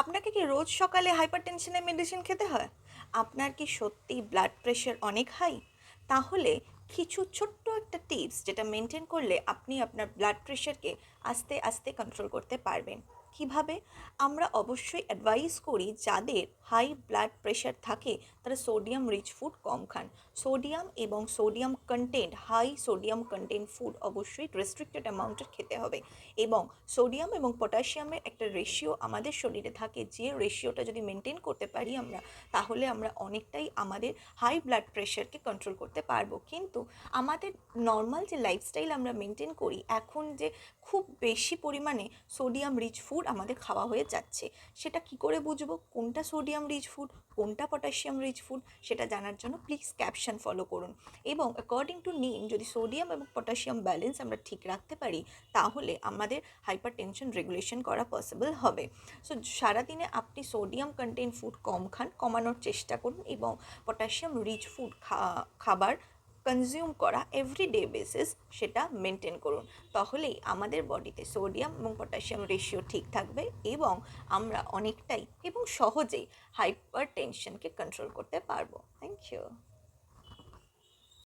আপনাকে কি রোজ সকালে হাইপার টেনশনের মেডিসিন খেতে হয়? আপনার কি সত্যিই ব্লাড প্রেশার অনেক হাই? তাহলে কিছু ছোট্ট একটা টিপস যেটা মেনটেন করলে আপনি আপনার ব্লাড প্রেশারকে আস্তে আস্তে কন্ট্রোল করতে পারবেন। কিভাবে? আমরা অবশ্যই অ্যাডভাইস করি যাদের হাই ব্লাড প্রেশার থাকে তারা সোডিয়াম রিচ ফুড কম খান। সোডিয়াম এবং sodium content, high sodium content food অবশ্যই রেস্ট্রিক্টেড অ্যামাউন্টের খেতে হবে। এবং সোডিয়াম এবং পটাশিয়ামের একটা রেশিও আমাদের শরীরে থাকে, যে রেশিওটা যদি মেনটেন করতে পারি আমরা, তাহলে আমরা অনেকটাই আমাদের হাই ব্লাড প্রেশারকে কন্ট্রোল করতে পারবো। কিন্তু আমাদের নর্মাল যে লাইফস্টাইল আমরা মেনটেন করি, এখন যে খুব বেশি পরিমাণে সোডিয়াম রিচ ফুড আমাদের খাওয়া হয়ে যাচ্ছে, সেটা কি করে বুঝবো কোনটা সোডিয়াম রিচ ফুড, কোনটা পটাশিয়াম রিচ ফুড? সেটা জানার জন্য প্লিজ ক্যাপশন ফলো করুন। এবং অ্যাকর্ডিং টু নিম যদি সোডিয়াম এবং পটাশিয়াম ব্যালেন্স আমরা ঠিক রাখতে পারি, তাহলে আমাদের হাইপার টেনশন রেগুলেশন করা পসিবল হবে। সো সারাদিনে আপনি সোডিয়াম কন্টেন্ট ফুড কম খান, কমানোর চেষ্টা করুন, এবং পটাশিয়াম রিচ ফুড খাবার কনজিউম করা এভরিডে বেসিস সেটা মেনটেন করুন। তাহলেই আমাদের বডিতে সোডিয়াম এবং পটাশিয়াম রেশিও ঠিক থাকবে, এবং আমরা অনেকটাই এবং সহজেই হাইপার টেনশনকে কন্ট্রোল করতে পারবো। Thank you.